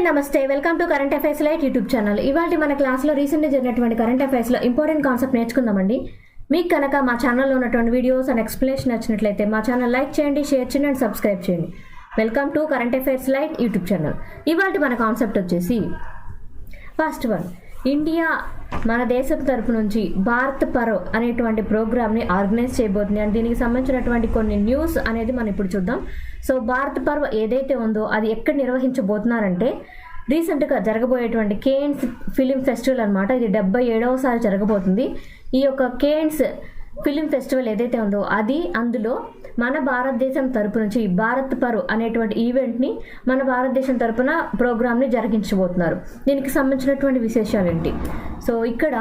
నమస్తే welcome to current affairs light YouTube channel. ఇవాళ మన క్లాస్లో రీసెంట్గా జరిగినటువంటి కరెంట్ అఫైర్స్లో ఇంపార్టెంట్ కాన్సెప్ట్ నేర్చుకుందామండి. మీకు కనుక మా ఛానల్లో ఉన్నటువంటి వీడియోస్ అండ్ ఎక్స్ప్లెనేషన్ నచ్చినట్లయితే మా ఛానల్ లైక్ చేయండి, షేర్ చేయండి అండ్ సబ్స్క్రైబ్ చేయండి. Welcome to current affairs light YouTube channel. ఇవాళ మన కాన్సెప్ట్ వచ్చేసి ఫస్ట్ వన్, ఇండియా మన దేశం తరపు నుంచి భారత్ పర్వ్ అనేటువంటి ప్రోగ్రామ్ని ఆర్గనైజ్ చేయబోతుంది అండ్ దీనికి సంబంధించినటువంటి కొన్ని న్యూస్ అనేది మనం ఇప్పుడు చూద్దాం. సో భారత్ పర్వ్ ఏదైతే ఉందో అది ఎక్కడ నిర్వహించబోతున్నారంటే రీసెంట్గా జరగబోయేటువంటి కేన్స్ ఫిలిం ఫెస్టివల్ అనమాట. ఇది 77వ జరగబోతుంది. ఈ యొక్క కేన్స్ ఫిలిం ఫెస్టివల్ ఏదైతే ఉందో అది అందులో మన భారతదేశం తరపు నుంచి భారత్ పర్వ్ అనేటువంటి ఈవెంట్ని మన భారతదేశం తరపున ప్రోగ్రామ్ని జరిగించబోతున్నారు. దీనికి సంబంధించినటువంటి విశేషాలు ఏంటి? సో ఇక్కడ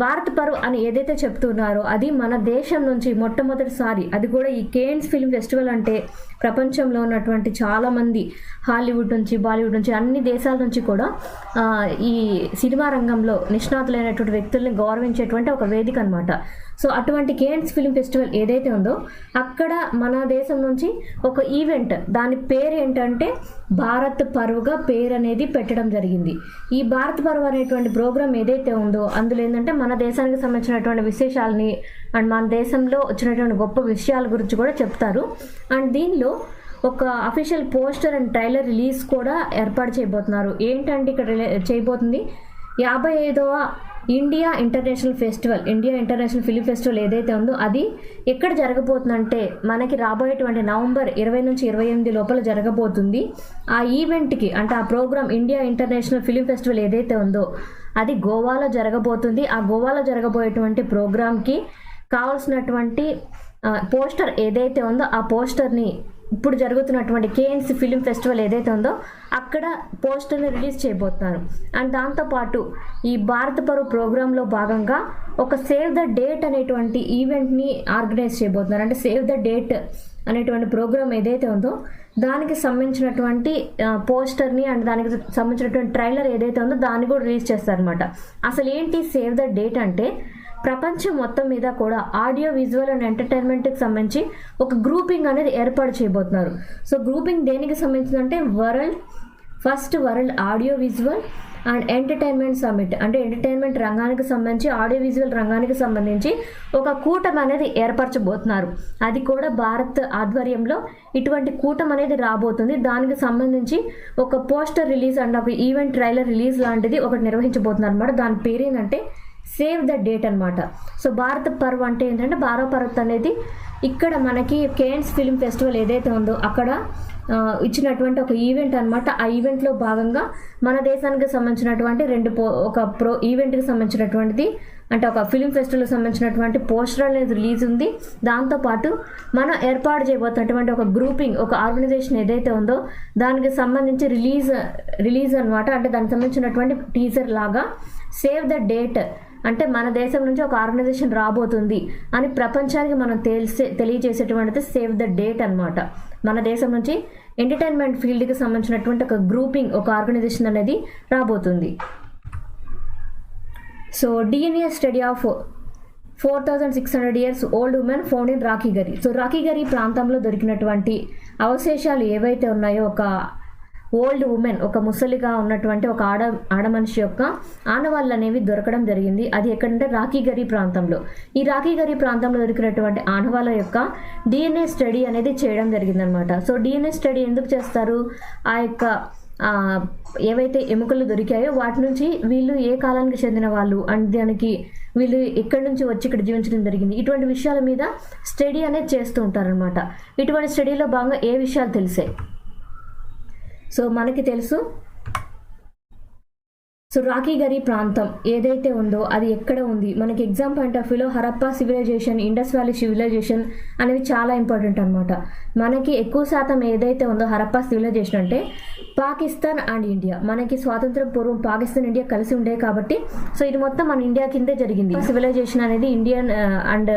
భారత్ పర్వ్ అని ఏదైతే చెప్తున్నారో అది మన దేశం నుంచి మొట్టమొదటిసారి, అది కూడా ఈ కేన్స్ ఫిల్మ్ ఫెస్టివల్ అంటే ప్రపంచంలో ఉన్నటువంటి చాలామంది హాలీవుడ్ నుంచి బాలీవుడ్ నుంచి అన్ని దేశాల నుంచి కూడా ఈ సినిమా రంగంలో నిష్ణాతులైనటువంటి వ్యక్తుల్ని గౌరవించేటువంటి ఒక వేదిక అనమాట. సో అటువంటి కేన్స్ ఫిల్మ్ ఫెస్టివల్ ఏదైతే ఉందో అక్కడ మన దేశం నుంచి ఒక ఈవెంట్, దాని పేరు ఏంటంటే భారత్ పర్వ్గా పేరు అనేది పెట్టడం జరిగింది. ఈ భారత్ పర్వ్ అనేటువంటి ప్రోగ్రామ్ ఏదైతే ఉందో అందులో ఏంటంటే మన దేశానికి సంబంధించినటువంటి విశేషాలని అండ్ మన దేశంలో వచ్చినటువంటి గొప్ప విషయాల గురించి కూడా చెప్తారు. అండ్ దీనిలో ఒక official poster and trailer release కూడా ఏర్పాటు చేయబోతున్నారు. ఏంటంటే ఇక్కడ చేయబోతుంది 55వ ఇండియా ఇంటర్నేషనల్ ఫిలిం ఫెస్టివల్ ఏదైతే ఉందో అది ఎక్కడ జరగబోతుందంటే మనకి రాబోయేటువంటి నవంబర్ 20 నుంచి 28 లోపల జరగబోతుంది. ఆ ఈవెంట్కి అంటే ఆ programme India international film festival ఏదైతే ఉందో అది గోవాలో జరగబోతుంది. ఆ గోవాలో జరగబోయేటువంటి ప్రోగ్రామ్కి కావాల్సినటువంటి పోస్టర్ ఏదైతే ఉందో ఆ పోస్టర్ని ఇప్పుడు జరుగుతున్నటువంటి కేన్స్ ఫిలిం ఫెస్టివల్ ఏదైతే ఉందో అక్కడ పోస్టర్ని రిలీజ్ చేయబోతున్నారు. అండ్ దాంతోపాటు ఈ భారత్ పర్వ్ ప్రోగ్రాంలో భాగంగా ఒక సేవ్ ద డేట్ అనేటువంటి ఈవెంట్ని ఆర్గనైజ్ చేయబోతున్నారు. అంటే సేవ్ ద డేట్ అనేటువంటి ప్రోగ్రామ్ ఏదైతే ఉందో దానికి సంబంధించినటువంటి పోస్టర్ని అండ్ దానికి సంబంధించినటువంటి ట్రైలర్ ఏదైతే ఉందో దాన్ని కూడా రిలీజ్ చేస్తారనమాట. అసలు ఏంటి సేవ్ ద డేట్ అంటే ప్రపంచం మొత్తం మీద కూడా ఆడియో విజువల్ అండ్ ఎంటర్టైన్మెంట్కి సంబంధించి ఒక గ్రూపింగ్ అనేది ఏర్పాటు చేయబోతున్నారు. సో గ్రూపింగ్ దేనికి సంబంధించిందంటే first world audio visual and entertainment summit, అంటే ఎంటర్టైన్మెంట్ రంగానికి సంబంధించి ఆడియో విజువల్ రంగానికి సంబంధించి ఒక కూటమి అనేది ఏర్పరచబోతున్నారు. అది కూడా భారత్ ఆధ్వర్యంలో ఇటువంటి కూటమి అనేది రాబోతుంది. దానికి సంబంధించి ఒక పోస్టర్ రిలీజ్ అండ్ ఒక ఈవెంట్ ట్రైలర్ రిలీజ్ లాంటిది ఒకటి నిర్వహించబోతున్నారు అనమాట. దాని పేరు ఏంటంటే సేవ్ ద డేట్ అనమాట. సో భారత్ పర్వ్ అంటే ఏంటంటే భారత్ పర్వ్ అనేది ఇక్కడ మనకి కేన్స్ ఫిల్మ్ ఫెస్టివల్ ఏదైతే ఉందో అక్కడ ఇచ్చినటువంటి ఒక ఈవెంట్ అనమాట. ఆ ఈవెంట్లో భాగంగా మన దేశానికి సంబంధించినటువంటి ఈవెంట్కి సంబంధించినటువంటిది అంటే ఒక ఫిలిం ఫెస్టివల్కి సంబంధించినటువంటి పోస్టర్ అనేది రిలీజ్ ఉంది. దాంతోపాటు మనం ఏర్పాటు చేయబోతున్నటువంటి ఒక గ్రూపింగ్, ఒక ఆర్గనైజేషన్ ఏదైతే ఉందో దానికి సంబంధించి రిలీజ్ అనమాట. అంటే దానికి సంబంధించినటువంటి టీజర్ లాగా సేవ్ ద డేట్ అంటే మన దేశం నుంచి ఒక ఆర్గనైజేషన్ రాబోతుంది అని ప్రపంచానికి మనం తెలియజేసేటువంటిది సేవ్ ద డేట్ అనమాట. మన దేశం నుంచి ఎంటర్టైన్మెంట్ ఫీల్డ్కి సంబంధించినటువంటి ఒక గ్రూపింగ్, ఒక ఆర్గనైజేషన్ అనేది రాబోతుంది. So DNA study of 4600 years old women found in Rakhigarhi. So Rakhigarhi ప్రాంతంలో దొరికినటువంటి అవశేషాలు ఏవైతే ఉన్నాయో ఒక ఓల్డ్ ఉమెన్, ఒక ముసలిగా ఉన్నటువంటి ఒక ఆడ మనిషి యొక్క ఆనవాళ్ళు అనేవి దొరకడం జరిగింది. అది ఎక్కడంటే రాఖీగరి ప్రాంతంలో. ఈ రాఖీగరి ప్రాంతంలో దొరికినటువంటి ఆనవాళ్ళ యొక్క DNA స్టడీ అనేది చేయడం జరిగిందనమాట. సో DNA స్టడీ ఎందుకు చేస్తారు? ఆ యొక్క ఏవైతే ఎముకలు దొరికాయో వాటి నుంచి వీళ్ళు ఏ కాలానికి చెందిన వాళ్ళు అండ్ దానికి వీళ్ళు ఎక్కడి నుంచి వచ్చి ఇక్కడ జీవించడం జరిగింది, ఇటువంటి విషయాల మీద స్టడీ అనేది చేస్తూ ఉంటారనమాట. ఇటువంటి స్టడీలో భాగంగా ఏ విషయాలు తెలిసాయి? సో మనకి తెలుసు, సో రాఖీగరి ప్రాంతం ఏదైతే ఉందో అది ఎక్కడ ఉంది, మనకి ఎగ్జామ్ పాయింట్ ఆఫ్ వ్యూలో Harappa civilisation, Indus valley civilisation అనేవి చాలా ఇంపార్టెంట్ అనమాట. మనకి ఎక్కువ శాతం ఏదైతే ఉందో హరప్పా సివిలైజేషన్ అంటే పాకిస్తాన్ అండ్ ఇండియా, మనకి స్వాతంత్రం పూర్వం పాకిస్తాన్ ఇండియా కలిసి ఉండే కాబట్టి సో ఇది మొత్తం మన ఇండియా కిందే జరిగింది. సివిలైజేషన్ అనేది ఇండియన్ అండ్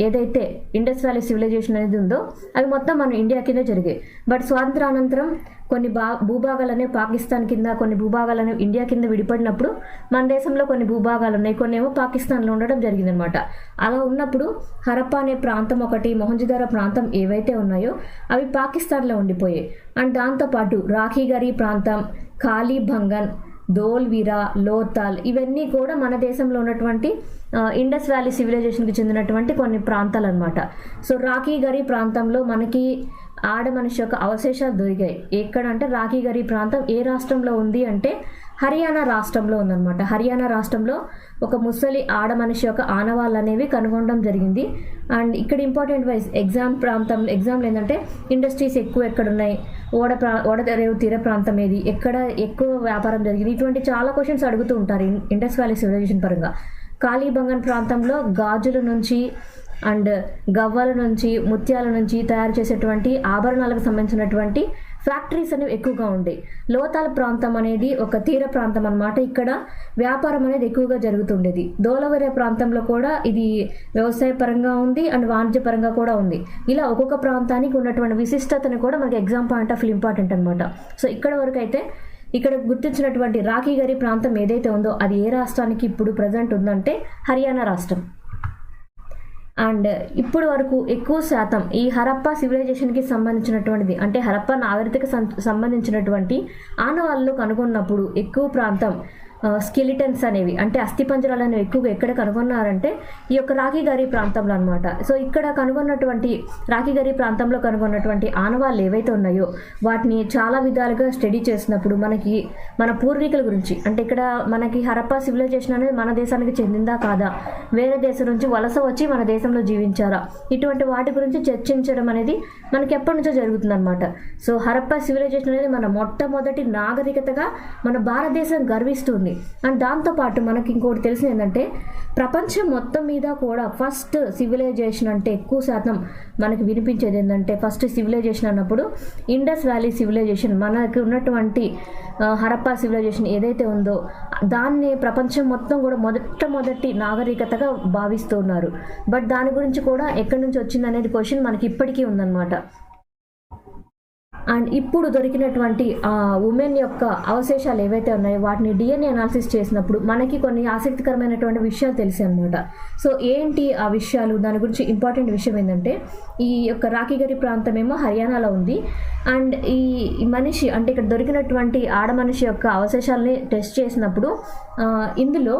ఏదైతే ఇండస్ వ్యాలీ సివిలైజేషన్ అనేది ఉందో అవి మొత్తం మన ఇండియా కిందే జరిగాయి. బట్ స్వాతంత్రానంతరం కొన్ని భూభాగాలనే పాకిస్తాన్ కింద, కొన్ని భూభాగాలనే ఇండియా కింద విడిపడినప్పుడు మన దేశంలో కొన్ని భూభాగాలు ఉన్నాయి, కొన్ని ఏమో పాకిస్తాన్లో ఉండడం జరిగిందనమాట. అలా ఉన్నప్పుడు హరప్పా అనే ప్రాంతం ఒకటి, మొహంజదారో ప్రాంతం ఏవైతే ఉన్నాయో అవి పాకిస్తాన్లో ఉండిపోయాయి. అండ్ దాంతోపాటు రాఖీగరి ప్రాంతం, కాళీబంగన్, ధోల్వీరా, లోథాల్ ఇవన్నీ కూడా మన దేశంలో ఉన్నటువంటి ఇండస్ వ్యాలీ సివిలైజేషన్కి చెందినటువంటి కొన్ని ప్రాంతాలు అనమాట. సో రాఖీ గరి ప్రాంతంలో మనకి ఆడ మనిషి యొక్క అవశేషాలు దొరికాయి. ఎక్కడ అంటే రాఖీ గరి ప్రాంతం ఏ రాష్ట్రంలో ఉంది అంటే హర్యానా రాష్ట్రంలో ఉందన్నమాట. హర్యానా రాష్ట్రంలో ఒక ముసలి ఆడ మనిషి యొక్క ఆనవాళ్ళు అనేవి కనుగొనడం జరిగింది. అండ్ ఇక్కడ ఇంపార్టెంట్ వైజ్ ఎగ్జామ్లో ఏంటంటే ఇండస్ట్రీస్ ఎక్కువ ఎక్కడున్నాయి, ఓడరేవు తీర ప్రాంతం ఏది, ఎక్కడ ఎక్కువ వ్యాపారం జరిగింది, ఇటువంటి చాలా క్వశ్చన్స్ అడుగుతూ ఉంటారు ఇండస్ వ్యాలీ సివిలైజేషన్ పరంగా. కాళీబంగన్ ప్రాంతంలో గాజుల నుంచి అండ్ గవ్వల నుంచి, ముత్యాల నుంచి తయారు చేసేటువంటి ఆభరణాలకు సంబంధించినటువంటి ఫ్యాక్టరీస్ అనేవి ఎక్కువగా ఉండేవి. లోథాల్ ప్రాంతం అనేది ఒక తీర ప్రాంతం అన్నమాట. ఇక్కడ వ్యాపారం అనేది ఎక్కువగా జరుగుతుండేది. ధోలవీరా ప్రాంతంలో కూడా ఇది వ్యవసాయ పరంగా ఉంది అండ్ వాణిజ్య పరంగా కూడా ఉంది. ఇలా ఒక్కొక్క ప్రాంతానికి ఉన్నటువంటి విశిష్టతను కూడా మనకి exam point of view important అనమాట. సో ఇక్కడ వరకు అయితే ఇక్కడ గుర్తించినటువంటి రాఖీ గరి ప్రాంతం ఏదైతే ఉందో అది ఏ రాష్ట్రానికి ఇప్పుడు ప్రజెంట్ ఉందంటే హర్యానా రాష్ట్రం. అండ్ ఇప్పుడు వరకు ఎక్కువ శాతం ఈ హరప్పా సివిలైజేషన్కి సంబంధించినటువంటిది అంటే హరప్పా నాగరికతకు సంబంధించినటువంటి ఆనవాళ్ళు కనుగొన్నప్పుడు ఎక్కువ ప్రాంతం స్కెలిటన్స్ అనేవి అంటే అస్థిపంజరాలు అనేవి ఎక్కువగా ఎక్కడ కనుగొన్నారంటే ఈ యొక్క రాఖీ గరి ప్రాంతంలో అనమాట. సో ఇక్కడ కనుగొన్నటువంటి రాఖీ గరి ప్రాంతంలో కనుగొన్నటువంటి ఆనవాళ్ళు ఏవైతే ఉన్నాయో వాటిని చాలా విధాలుగా స్టడీ చేసినప్పుడు మనకి మన పూర్వీకుల గురించి అంటే ఇక్కడ మనకి హరప్పా సివిలైజేషన్ అనేది మన దేశానికి చెందిందా కాదా, వేరే దేశం నుంచి వలస వచ్చి మన దేశంలో జీవించారా, ఇటువంటి వాటి గురించి చర్చించడం అనేది మనకి ఎప్పటి నుంచో జరుగుతుందన్నమాట. సో హరప్పా సివిలైజేషన్ అనేది మన మొట్టమొదటి నాగరికతగా మన భారతదేశం గర్విస్తుంది. అండ్ దాంతోపాటు మనకి ఇంకోటి తెలిసింది ఏంటంటే ప్రపంచం మొత్తం మీద కూడా ఫస్ట్ సివిలైజేషన్ అంటే ఎక్కువ శాతం మనకి వినిపించేది ఏంటంటే ఫస్ట్ సివిలైజేషన్ అన్నప్పుడు ఇండస్ వ్యాలీ సివిలైజేషన్ మనకి ఉన్నటువంటి హరప్పా సివిలైజేషన్ ఏదైతే ఉందో దాన్ని ప్రపంచం మొత్తం కూడా మొట్టమొదటి నాగరికతగా భావిస్తున్నారు. బట్ దాని గురించి కూడా ఎక్కడి నుంచి వచ్చింది అనేది క్వశ్చన్ మనకి ఇప్పటికీ ఉందన్నమాట. అండ్ ఇప్పుడు దొరికినటువంటి ఉమెన్ యొక్క అవశేషాలు ఏవైతే ఉన్నాయో వాటిని డిఎన్ఏ అనాలిసిస్ చేసినప్పుడు మనకి కొన్ని ఆసక్తికరమైనటువంటి విషయాలు తెలిసాయి అనమాట. సో ఏంటి ఆ విషయాలు, దాని గురించి ఇంపార్టెంట్ విషయం ఏంటంటే ఈ యొక్క రాఖీ గరి ప్రాంతం ఏమో హర్యానాలో ఉంది. అండ్ ఈ మనిషి అంటే ఇక్కడ దొరికినటువంటి ఆడ మనిషి యొక్క అవశేషాలని టెస్ట్ చేసినప్పుడు ఇందులో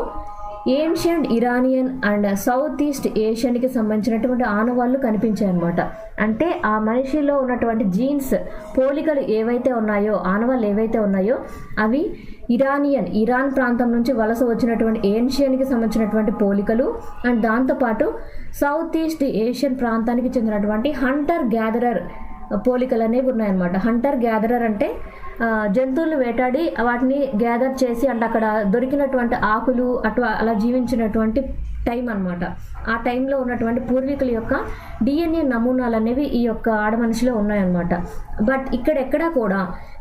ancient Iranian and south east ఏషియన్కి సంబంధించినటువంటి ఆనవాళ్ళు కనిపించాయి అనమాట. అంటే ఆ మనిషిలో ఉన్నటువంటి జీన్స్ పోలికలు ఏవైతే ఉన్నాయో ఆనవాళ్ళు ఏవైతే ఉన్నాయో అవి ఇరాన్ ప్రాంతం నుంచి వలస వచ్చినటువంటి ఏన్షియన్కి సంబంధించినటువంటి పోలికలు అండ్ దాంతోపాటు సౌత్ ఈస్ట్ ఏషియన్ ప్రాంతానికి చెందినటువంటి హంటర్ గ్యాదరర్ పోలికలు అనేవి ఉన్నాయన్నమాట. హంటర్ గ్యాదరర్ అంటే జంతువులు వేటాడి వాటిని గ్యాదర్ చేసి అంటే అక్కడ దొరికినటువంటి ఆకులు అలా జీవించినటువంటి టైం అనమాట. ఆ టైంలో ఉన్నటువంటి పూర్వీకుల యొక్క డిఎన్ఏ నమూనాలు అనేవి ఈ యొక్క ఆడ మనిషిలో ఉన్నాయన్నమాట. బట్ ఇక్కడెక్కడా కూడా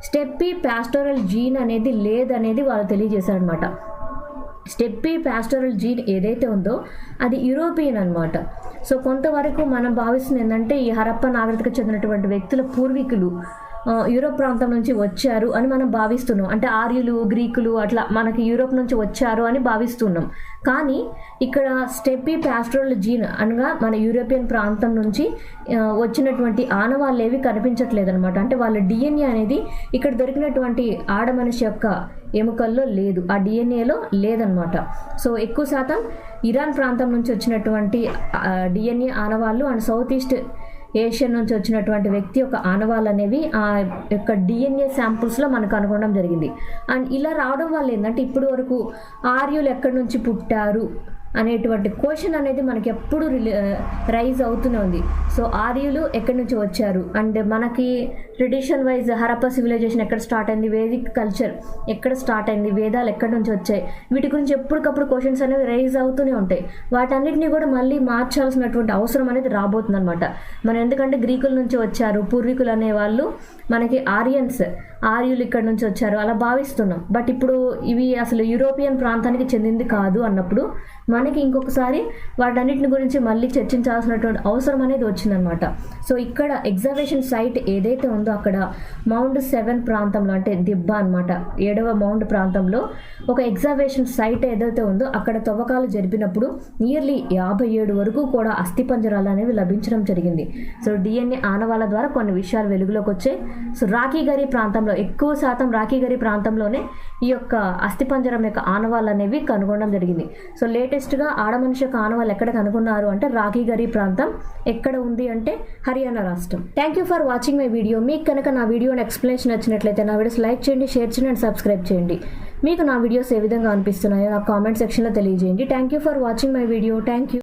స్టెప్పీ పాస్టోరల్ జీన్ అనేది లేదనేది వాళ్ళు తెలియజేశారనమాట. స్టెప్పీ పాస్టోరల్ జీన్ ఏదైతే ఉందో అది యూరోపియన్ అనమాట. సో కొంతవరకు మనం భావిస్తుంది ఏంటంటే ఈ హరప్పా నాగరికతకు చెందినటువంటి వ్యక్తుల పూర్వీకులు యూరోప్ ప్రాంతం నుంచి వచ్చారు అని మనం భావిస్తున్నాం. అంటే ఆర్యులు, గ్రీకులు అట్లా మనకి యూరోప్ నుంచి వచ్చారు అని భావిస్తున్నాం. కానీ ఇక్కడ స్టెప్పీ పాస్టోరల్ జీన్ అనగా మన యూరోపియన్ ప్రాంతం నుంచి వచ్చినటువంటి ఆనవాళ్ళు ఏవి కనిపించట్లేదు అనమాట. అంటే వాళ్ళ డిఎన్ఏ అనేది ఇక్కడ దొరికినటువంటి ఆడ మనిషి యొక్క ఎముకల్లో లేదు, ఆ డిఎన్ఏలో లేదనమాట. సో ఎక్కువ శాతం ఇరాన్ ప్రాంతం నుంచి వచ్చినటువంటి డిఎన్ఏ ఆనవాళ్ళు అండ్ సౌత్ ఈస్ట్ ఏషియన్ నుంచి వచ్చినటువంటి వ్యక్తి యొక్క ఆనవాళ్ళు అనేవి ఆ యొక్క డిఎన్ఏ శాంపుల్స్లో మనకు కనుగొనడం జరిగింది. అండ్ ఇలా రావడం వల్ల ఏంటంటే ఇప్పుడు వరకు ఆర్యులు ఎక్కడి నుంచి పుట్టారు అనేటువంటి క్వశ్చన్ అనేది మనకి ఎప్పుడు రైజ్ అవుతూనే ఉంది. సో ఆర్యులు ఎక్కడి నుంచి వచ్చారు అండ్ మనకి ట్రెడిషన్ వైజ్ హరప్పా సివిలైజేషన్ ఎక్కడ స్టార్ట్ అయింది, వేదిక్ కల్చర్ ఎక్కడ స్టార్ట్ అయింది, వేదాలు ఎక్కడి నుంచి వచ్చాయి, వీటి గురించి ఎప్పటికప్పుడు క్వశ్చన్స్ అనేవి రైజ్ అవుతూనే ఉంటాయి. వాటన్నిటిని కూడా మళ్ళీ మార్చాల్సినటువంటి అవసరం అనేది రాబోతుంది అనమాట. మనం ఎందుకంటే గ్రీకుల నుంచి వచ్చారు పూర్వీకులు అనే వాళ్ళు, మనకి ఆర్యులు ఇక్కడ నుంచి వచ్చారు అలా భావిస్తున్నాం. బట్ ఇప్పుడు ఇవి అసలు యూరోపియన్ ప్రాంతానికి చెందింది కాదు అన్నప్పుడు మన మనకి ఇంకొకసారి వాటన్నిటిని గురించి మళ్ళీ చర్చించాల్సినటువంటి అవసరం అనేది వచ్చిందనమాట. సో ఇక్కడ ఎగ్జాబిషన్ సైట్ ఏదైతే ఉందో అక్కడ మౌండ్ 7 ప్రాంతంలో, అంటే దిబ్బ అనమాట, 7వ మౌండ్ ప్రాంతంలో ఒక ఎగ్జాబిషన్ సైట్ ఏదైతే ఉందో అక్కడ తవ్వకాలు జరిపినప్పుడు నియర్లీ 57 వరకు కూడా అస్థిపంజరాలు అనేవి లభించడం జరిగింది. సో DNA ఆనవాళ్ళ ద్వారా కొన్ని విషయాలు వెలుగులోకి వచ్చాయి. సో రాఖీగరి ప్రాంతంలో, ఎక్కువ శాతం రాఖీగరి ప్రాంతంలోనే ఈ యొక్క అస్థిపంజరం యొక్క ఆనవాళ్ళు అనేవి కనుగొనడం జరిగింది. సో లేటెస్ట్గా ఆడమనిషి యొక్క ఆనవాళ్ళు ఎక్కడ కనుగొన్నారు అంటే రాఖీగరి ప్రాంతం ఎక్కడ ఉంది అంటే హర్యానా రాష్ట్రం. Thank you for watching my video. మీకు కనుక నా వీడియోని ఎక్స్ప్లెనేషన్ నచ్చినట్లయితే నా వీడియోస్ లైక్ చేయండి, షేర్ చేయండి అండ్ సబ్స్క్రైబ్ చేయండి. మీకు నా వీడియోస్ ఏ విధంగా అనిపిస్తున్నాయో నా కామెంట్ సెక్షన్లో తెలియజేయండి. Thank you for watching my video. Thank you.